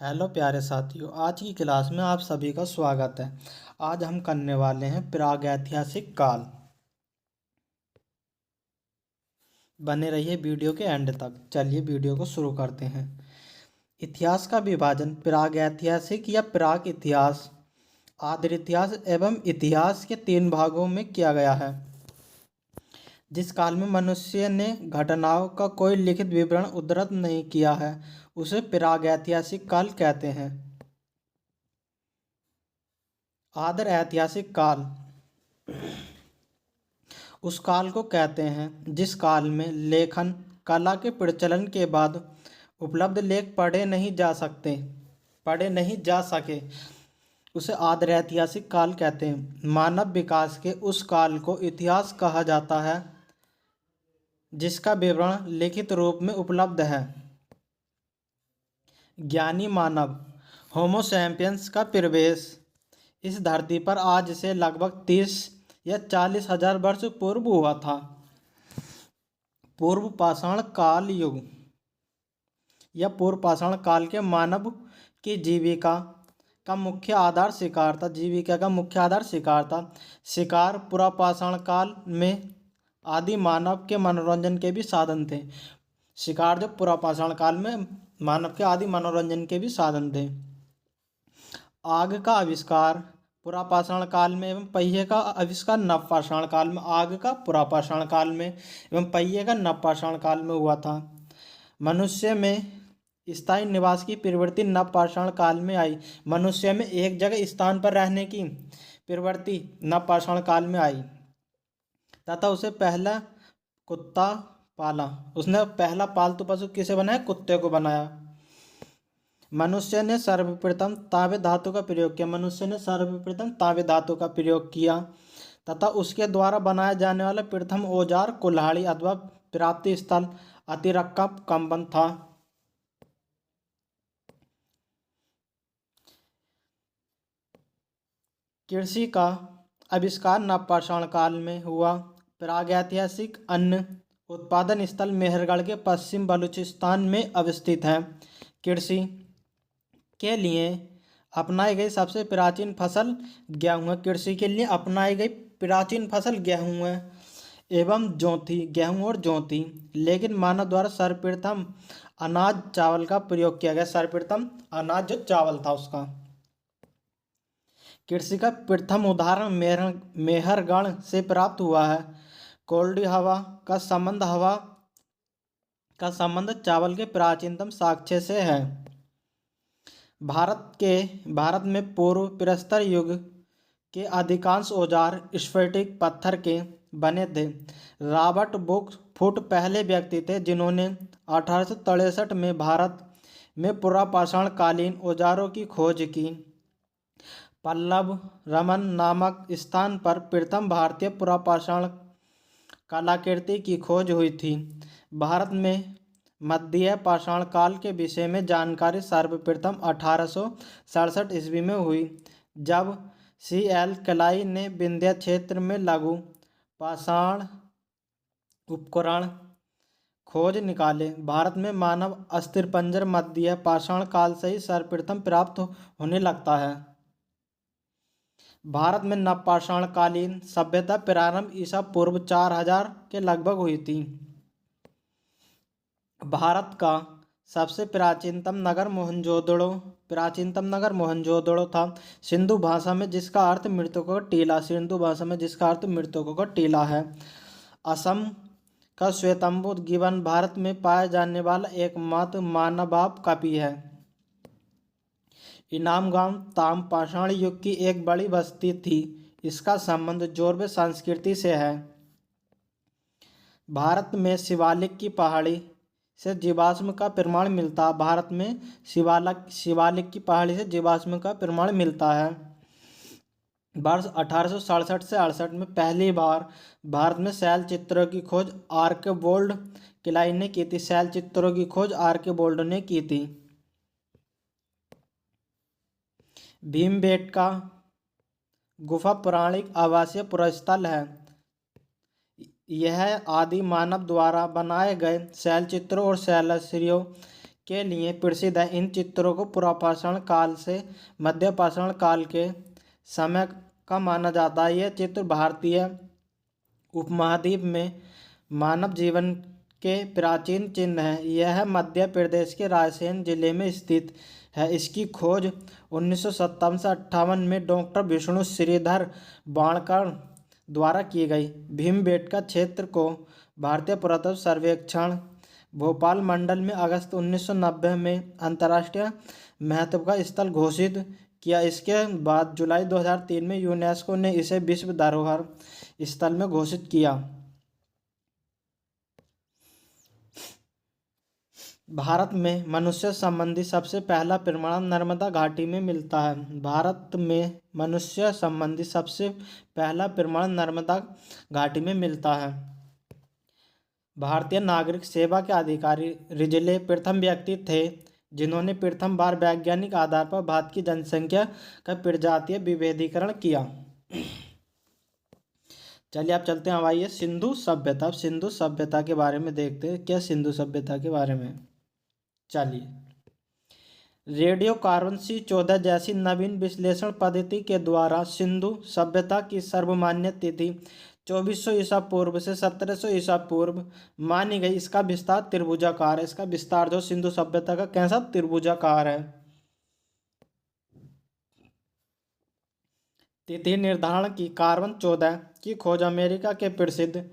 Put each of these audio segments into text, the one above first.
Hello प्यारे साथियों, आज की क्लास में आप सभी का स्वागत है। आज हम करने वाले हैं प्रागैतिहासिक काल। बने रहिए वीडियो के एंड तक। चलिए वीडियो को शुरू करते हैं। इतिहास का विभाजन प्रागैतिहासिक या प्राक इतिहास, आदि इतिहास एवं इतिहास के तीन भागों में किया गया है। जिस काल में मनुष्य ने घटनाओं का कोई लिखित विवरण उद्धृत नहीं किया है, उसे प्रागैतिहासिक काल कहते हैं। आदि ऐतिहासिक काल उस काल को कहते हैं जिस काल में लेखन कला के प्रचलन के बाद उपलब्ध लेख पढ़े नहीं जा सके, उसे आदि ऐतिहासिक काल कहते हैं। मानव विकास के उस काल को इतिहास कहा जाता है जिसका विवरण लिखित रूप में उपलब्ध है। ज्ञानी मानव होमो सैपियंस का प्रवेश इस धरती पर आज से लगभग 30 या 40,000 वर्ष पूर्व हुआ था। पूर्व पाषाण काल युग या पूर्व पाषाण काल के मानव की जीविका का मुख्य आधार शिकार था। शिकार पुरापाषाण काल में आदि मानव के मनोरंजन के भी साधन थे। शिकार जो पुरापाषाण काल में मानव के आदि मनोरंजन के भी साधन थे। आग का आविष्कार पुरापाषाण काल में एवं पहिए का आविष्कार नवपाषाण काल में। आग का पुरापाषाण काल में एवं पहिए का नवपाषाण काल में हुआ था। मनुष्य में स्थायी निवास की प्रवृत्ति नवपाषाण काल में आई। मनुष्य में एक जगह स्थान पर रहने की प्रवृत्ति नवपाषाण काल में आई तथा उसे पहला कुत्ता पाला। उसने पहला पालतू पशु किसे बनाया? कुत्ते को बनाया। मनुष्य ने सर्वप्रथम तांबे धातु का प्रयोग किया तथा उसके द्वारा बनाया जाने वाला प्रथम औजार कुल्हाड़ी अथवा प्राप्ति स्थल अतिरक्का कंबन था। कृषि का आविष्कार नवपाषाण काल में हुआ। प्रागैतिहासिक अन्न उत्पादन स्थल मेहरगढ़ के पश्चिम बलूचिस्तान में अवस्थित है। कृषि के लिए अपनाई गई सबसे प्राचीन फसल गेहूँ है। कृषि के लिए अपनाई गई प्राचीन फसल गेहूँ है एवं गेहूँ और ज्योति। लेकिन मानव द्वारा सर्वप्रथम अनाज चावल का प्रयोग किया गया। सर्वप्रथम अनाज जो चावल था उसका। कृषि का प्रथम उदाहरण मेहरगढ़ से प्राप्त हुआ है। कोल्डी हवा का संबंध चावल के प्राचीनतम साक्ष्य से है। भारत में पूर्व प्रस्तर युग के अधिकांश औजार स्फटिक पत्थर के बने थे। रॉबर्ट फुट पहले व्यक्ति थे जिन्होंने 1863 में भारत में पुरापाषाण कालीन औजारों की खोज की। पल्लव रमन नामक स्थान पर प्रथम भारतीय पुरापाषाण कलाकृति की खोज हुई थी। भारत में मध्य पाषाण काल के विषय में जानकारी सर्वप्रथम 1867 ईस्वी में हुई, जब C.L. क्लाई ने विंध्य क्षेत्र में लघु पाषाण उपकरण खोज निकाले। भारत में मानव अस्थिपंजर मध्य पाषाण काल से ही सर्वप्रथम प्राप्त होने लगता है। भारत में नवपाषाण कालीन सभ्यता प्रारंभ ईसा पूर्व 4000 के लगभग हुई थी। भारत का सबसे प्राचीनतम नगर मोहनजोदड़ो था। सिंधु भाषा में जिसका अर्थ मृतकों का टीला है। असम का श्वेतंबु गिबन भारत में पाया जाने वाला एकमात्र मानवाब कपि है। इनाम गांव ताम्रपाषाण युग की एक बड़ी बस्ती थी। इसका संबंध जोरवे संस्कृति से है। भारत में शिवालिक की पहाड़ी से जीवाश्म का प्रमाण मिलता है। वर्ष 1867 से 68 में पहली बार भारत में शैल चित्रों की खोज आर्केबोल्ड क्लाई ने की थी। भीमबेटका गुफा पौराणिक आवासीय पुरास्थल है। यह आदि मानव द्वारा बनाए गए शैलचित्रों और शैलशिलाओं के लिए प्रसिद्ध है। इन चित्रों को पुरापाषाण काल से मध्यपाषाण काल के समय का माना जाता है। यह चित्र भारतीय उपमहाद्वीप में मानव जीवन के प्राचीन चिन्ह हैं। यह मध्य प्रदेश के रायसेन जिले में स्थित है। इसकी खोज 1957 से 58 में डॉक्टर विष्णु श्रीधर बाणकर द्वारा की गई। भीमबेटका क्षेत्र को भारतीय पुरातत्व सर्वेक्षण भोपाल मंडल में अगस्त 1990 में अंतर्राष्ट्रीय महत्व का स्थल घोषित किया। इसके बाद जुलाई 2003 में यूनेस्को ने इसे विश्व धरोहर स्थल में घोषित किया। भारत में मनुष्य संबंधी सबसे पहला प्रमाण नर्मदा घाटी में मिलता है। भारत में मनुष्य संबंधी सबसे पहला प्रमाण नर्मदा घाटी में मिलता है। भारतीय नागरिक सेवा के अधिकारी रिजले प्रथम व्यक्ति थे जिन्होंने प्रथम बार वैज्ञानिक आधार पर भारत की जनसंख्या का प्रजातीय विभेदीकरण किया। चलिए आप चलते हैं, अब आइए सिंधु सभ्यता। अब सिंधु सभ्यता के बारे में देखते हैं, क्या सिंधु सभ्यता के बारे में। चलिए, रेडियो कार्बन C14 जैसी नवीन विश्लेषण पद्धति के द्वारा सिंधु सभ्यता की सर्वमान्य तिथि 2400 ईसा पूर्व से 1700 ईसा पूर्व मानी गई। इसका विस्तार त्रिभुजाकार है। इसका विस्तार जो सिंधु सभ्यता का कैसा त्रिभुजाकार है। तिथि निर्धारण की कार्बन 14 की खोज अमेरिका के प्रसिद्ध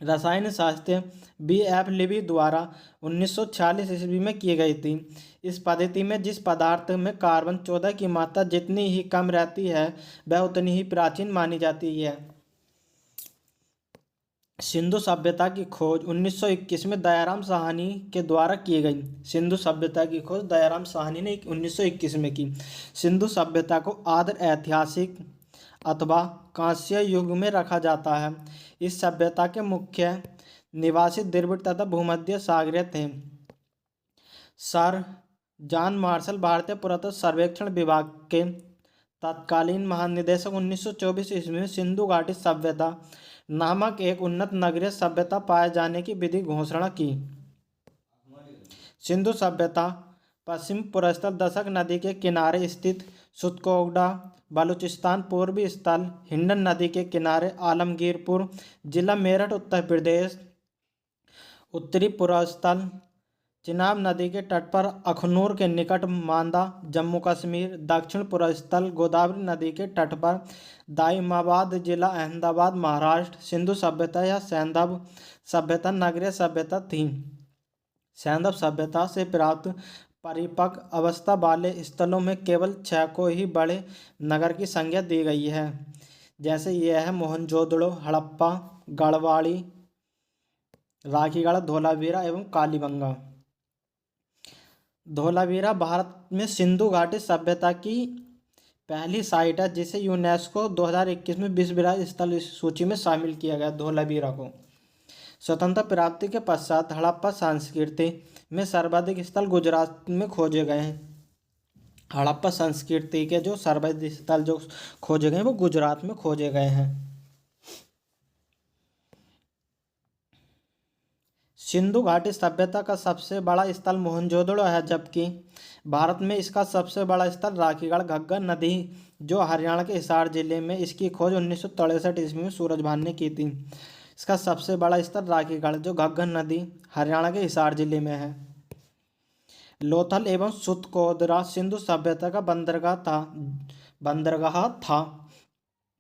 रसायन शास्त्री B.F. लिबी द्वारा 1946 ईस्वी में की गई थी। इस पद्धति में जिस पदार्थ में कार्बन 14 की मात्रा जितनी ही कम रहती है वह उतनी ही प्राचीन मानी जाती है। सिंधु सभ्यता की खोज 1921 में दयाराम साहनी के द्वारा की गई। सिंधु सभ्यता की खोज दयाराम साहनी ने 1921 में की। सिंधु सभ्यता को आदि ऐतिहासिक अथवा कांस्य युग में रखा जाता है। इस सभ्यता के मुख्य निवासी द्रविड़ तथा भूमध्य सागरीय थे। सर जॉन मार्शल भारतीय पुरातत्व सर्वेक्षण विभाग के तत्कालीन महानिदेशक 1924 ईस्वी में सिंधु घाटी सभ्यता नामक एक उन्नत नगरीय सभ्यता पाए जाने की विधि घोषणा की। सिंधु सभ्यता पश्चिम पूर्वस्थल दशक नदी के किनारे स्थित सुतकोगडा बलूचिस्तान पूर्वी स्थल हिंडन नदी के किनारे आलमगीरपुर जिला मेरठ उत्तर प्रदेश उत्तरी पूर्वस्थल चिनाब नदी के तट पर अखनूर के निकट मांदा जम्मू कश्मीर दक्षिण पूर्वस्थल गोदावरी नदी के तट पर दाइमाबाद जिला अहमदाबाद महाराष्ट्र। सिंधु सभ्यता या सैंधव सभ्यता नगरीय सभ्यता थी। सैंधव सभ्यता से प्राप्त परिपक्व अवस्था वाले स्थलों में केवल 6 को ही बड़े नगर की संज्ञा दी गई है, जैसे यह है मोहनजोदड़ो, हड़प्पा, गढ़वाड़ी, राखीगढ़, धोलावीरा एवं कालीबंगा। धोलावीरा भारत में सिंधु घाटी सभ्यता की पहली साइट है जिसे यूनेस्को 2021 में विश्व विरासत स्थल सूची में शामिल किया गया। धोलावीरा को स्वतंत्रता प्राप्ति के पश्चात हड़प्पा संस्कृति में सर्वाधिक स्थल गुजरात में खोजे गए हैं। हड़प्पा संस्कृति के जो सर्वाधिक स्थल जो खोजे गए वो गुजरात में खोजे गए हैं। सिंधु घाटी सभ्यता का सबसे बड़ा स्थल मोहनजोदड़ो है, जबकि भारत में इसका सबसे बड़ा स्थल राखीगढ़ घग्गर नदी जो हरियाणा के हिसार जिले में। इसकी खोज 1963 ईस्वी में सूरज भान ने की थी। इसका सबसे बड़ा स्थल राखीगढ़ जो घग्गर नदी हरियाणा के हिसार जिले में है। लोथल एवं सुतकोदरा सिंधु सभ्यता का बंदरगाह था।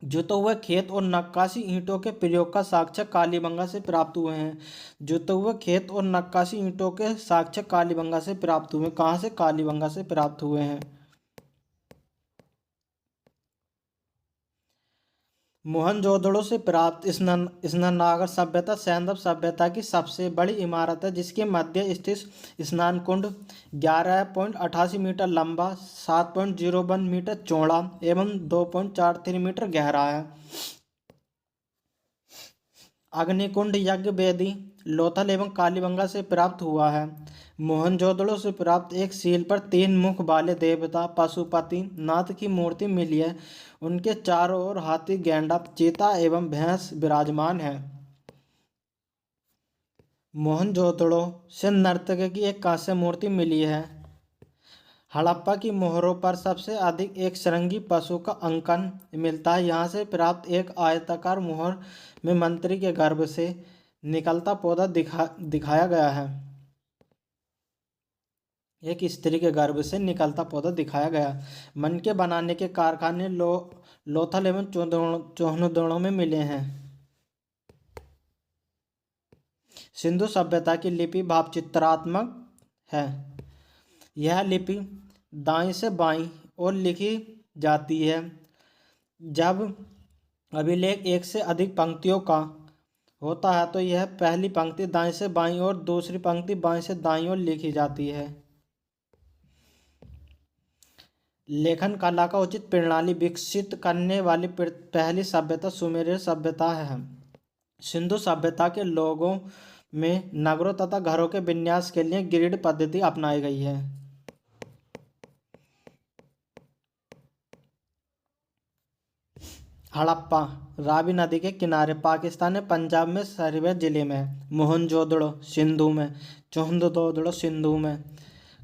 जुते हुए खेत और नक्काशी ईंटों के प्रयोग का साक्ष्य कालीबंगा से प्राप्त हुए हैं। जुते हुए खेत और नक्काशी ईंटों के साक्ष्य कालीबंगा से प्राप्त हुए। कहाँ से? कालीबंगा से प्राप्त हुए हैं। मोहनजोदड़ो से प्राप्त स्नानघर सभ्यता सैंधव सभ्यता की सबसे बड़ी इमारत है, जिसके मध्य स्थित स्नान कुंड 11.88 मीटर लंबा, 7.01 मीटर चौड़ा एवं 2.43 मीटर गहरा है। अग्निकुंड यज्ञ वेदी लोथल एवं कालीबंगा से प्राप्त हुआ है। मोहनजोदड़ो से प्राप्त एक सील पर 3 मुख वाले देवता पशुपति नाथ की मूर्ति मिली है। उनके चारों ओर हाथी, गैंडा, चीता एवं भैंस विराजमान है। मोहनजोदड़ो से नर्तक की एक कांस्य मूर्ति मिली है। हड़प्पा की मोहरों पर सबसे अधिक एक श्रृंगी पशु का अंकन मिलता है। यहाँ से प्राप्त एक आयताकार मोहर में मंत्री के गर्भ से निकलता पौधा दिखाया गया है। एक स्त्री के गर्भ से निकलता पौधा दिखाया गया। मन के बनाने के कारखाने लोथल एवं चोहनदोड़ों में मिले हैं। सिंधु सभ्यता की लिपि भावचित्रात्मक है। यह लिपि दाईं से बाईं ओर लिखी जाती है। जब अभिलेख एक से अधिक पंक्तियों का होता है तो यह पहली पंक्ति दाईं से बाईं और दूसरी पंक्ति बाईं से दाईं ओर लिखी जाती है। लेखन कला का उचित प्रणाली विकसित करने वाली पहली सभ्यता सुमेरिय सभ्यता है। सिंधु सभ्यता के लोगों में नगरों तथा घरों के विन्यास के लिए ग्रिड पद्धति अपनाई गई है। हड़प्पा रावी नदी के किनारे पाकिस्तान में पंजाब में सरवे जिले में। मोहनजोदड़ो सिंधु में। चोहनदोदड़ो सिंधु में।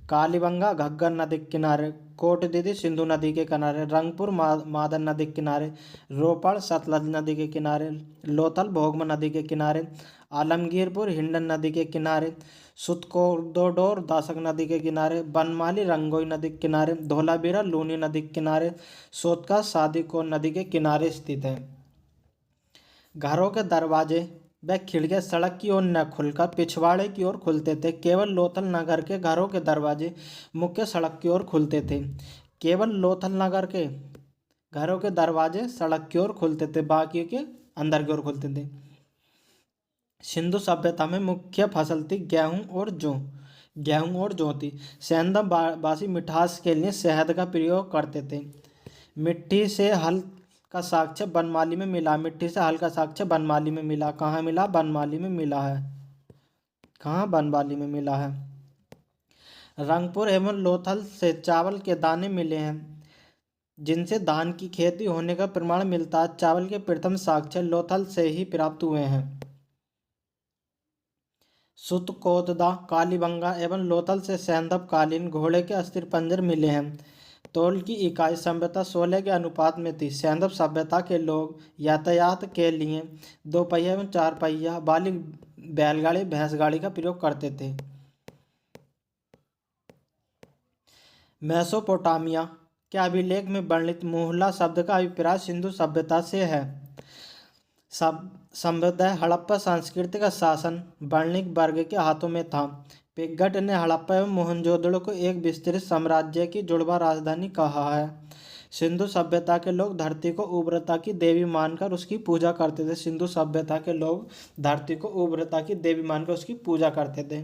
कालीबंगा घग्गर नदी के किनारे। कोटदीदी सिंधु नदी के किनारे। रंगपुर मादन नदी के किनारे। रोपड़ सतलज नदी के किनारे। लोथल भोगम नदी के किनारे। आलमगीरपुर हिंडन नदी के किनारे। सुतकोदोडोर दासक नदी के किनारे। बनमाली रंगोई नदी के किनारे। धोलावीरा लूनी नदी के किनारे। सोतका सादीकोट नदी के किनारे स्थित है। घरों के दरवाजे व खिड़कियां सड़क की ओर न खुलकर पिछवाड़े की ओर खुलते थे। केवल लोथल नगर के घरों के दरवाजे मुख्य सड़क की ओर खुलते थे। केवल लोथल नगर के घरों के दरवाजे सड़क की ओर खुलते थे, बाकी के अंदर की ओर खुलते थे। सिंधु सभ्यता में मुख्य फसल थी गेहूं और जौ थी। सेंधव वासी मिठास के लिए शहद का प्रयोग करते थे। मिट्टी से हल का साक्ष्य बनमाली में मिला। मिट्टी से हल का साक्ष्य बनमाली में मिला। कहाँ मिला? बनमाली में मिला है। कहाँ? बनमाली में मिला है। रंगपुर एवं लोथल से चावल के दाने मिले हैं, जिनसे धान की खेती होने का प्रमाण मिलता है। चावल के प्रथम साक्ष्य लोथल से ही प्राप्त हुए हैं। सुतकोतदा कालीबंगा एवं लोथल से सैंधव कालीन घोड़े के अस्थिपंजर मिले हैं। तौल की इकाई सभ्यता 16 के अनुपात में थी। सैंधव सभ्यता के लोग यातायात के लिए 2 पहिया एवं 4 पहिया वाली बैलगाड़ी भैंसगाड़ी का प्रयोग करते थे। मेसोपोटामिया के अभिलेख में वर्णित मोहल्ला शब्द का अभिप्राय सिंधु सभ्यता से है। सभ्यता हड़प्पा संस्कृति का शासन वर्णिक वर्ग के हाथों में था। पिगट ने हड़प्पा एवं मोहनजोदड़ो को एक विस्तृत साम्राज्य की जुड़वा राजधानी कहा है। सिंधु सभ्यता के लोग धरती को उर्वरता की देवी मानकर उसकी पूजा करते थे। सिंधु सभ्यता के लोग धरती को उर्वरता की देवी मानकर उसकी पूजा करते थे।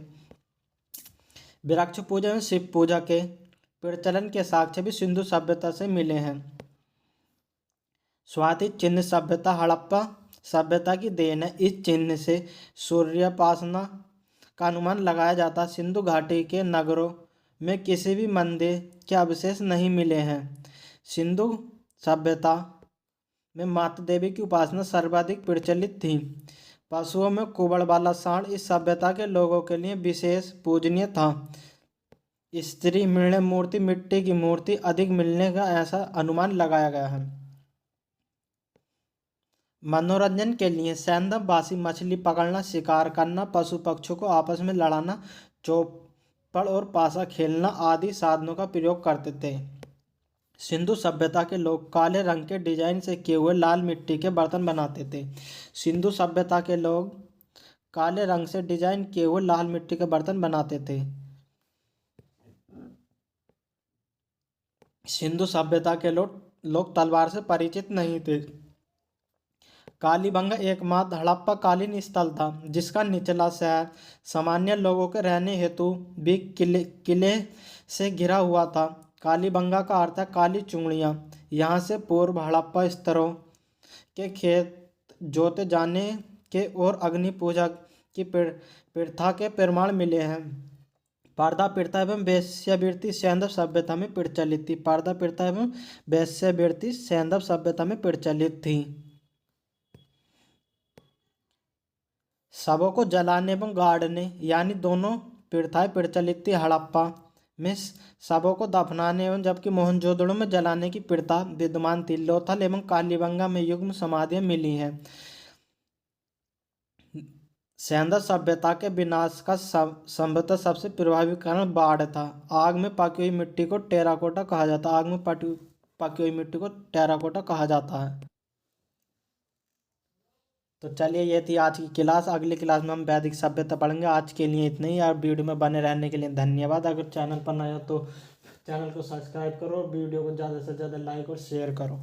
वृक्ष पूजा एवं शिव पूजा के प्रचलन के साक्ष्य भी सिंधु सभ्यता से मिले हैं। स्वाति चिन्ह सभ्यता हड़प्पा सभ्यता की देन है। इस चिन्ह से सूर्योपासना का अनुमान लगाया जाता है। सिंधु घाटी के नगरों में किसी भी मंदिर के अवशेष नहीं मिले हैं। सिंधु सभ्यता में माता देवी की उपासना सर्वाधिक प्रचलित थी। पशुओं में कुबड़ वाला सांड इस सभ्यता के लोगों के लिए विशेष पूजनीय था। स्त्री मृण मूर्ति मिट्टी की मूर्ति अधिक मिलने का ऐसा अनुमान लगाया गया है। मनोरंजन के लिए सैंधव वासी मछली पकड़ना, शिकार करना, पशु पक्षियों को आपस में लड़ाना, चौपड़ और पासा खेलना आदि साधनों का प्रयोग करते थे। सिंधु सभ्यता के लोग काले रंग के डिजाइन से किए हुए लाल मिट्टी के बर्तन बनाते थे। सिंधु सभ्यता के लोग काले रंग से डिजाइन किए हुए लाल मिट्टी के बर्तन बनाते थे। सिंधु सभ्यता के लोग तलवार से परिचित नहीं थे। कालीबंगा एकमात्र हड़प्पा कालीन स्थल था जिसका निचला शहर सामान्य लोगों के रहने हेतु भी किले से घिरा हुआ था। कालीबंगा का अर्थ है काली चूड़ियाँ। यहाँ से पूर्व हड़प्पा स्तरों के खेत जोते जाने के और अग्नि पूजा की प्रथा के प्रमाण मिले हैं। पर्दा प्रथा एवं वेश्यावृत्ति सैंधव सभ्यता में प्रचलित थी। पर्दा प्रथा एवं वेश्यावृत्ति सैंधव सभ्यता में प्रचलित थी। शवों को जलाने एवं गाड़ने यानी दोनों प्रथाएं प्रचलित थी। हड़प्पा में शवों को दफनाने एवं जबकि मोहनजोदड़ो में जलाने की प्रथा विद्यमान थी। लोथल एवं कालीबंगा में युग्म समाधियां मिली हैं। सेंदर सभ्यता के विनाश का संभवतः सबसे प्रभावी कारण बाढ़ था। आग में पकी हुई मिट्टी को टेराकोटा कहा जाता है। आग में पकी हुई मिट्टी को टेराकोटा कहा जाता है। तो चलिए, ये थी आज की क्लास। अगली क्लास में हम वैदिक सभ्यता पढ़ेंगे। आज के लिए इतना ही। और वीडियो में बने रहने के लिए धन्यवाद। अगर चैनल पर नया हो तो चैनल को सब्सक्राइब करो, वीडियो को ज़्यादा से ज़्यादा लाइक और शेयर करो।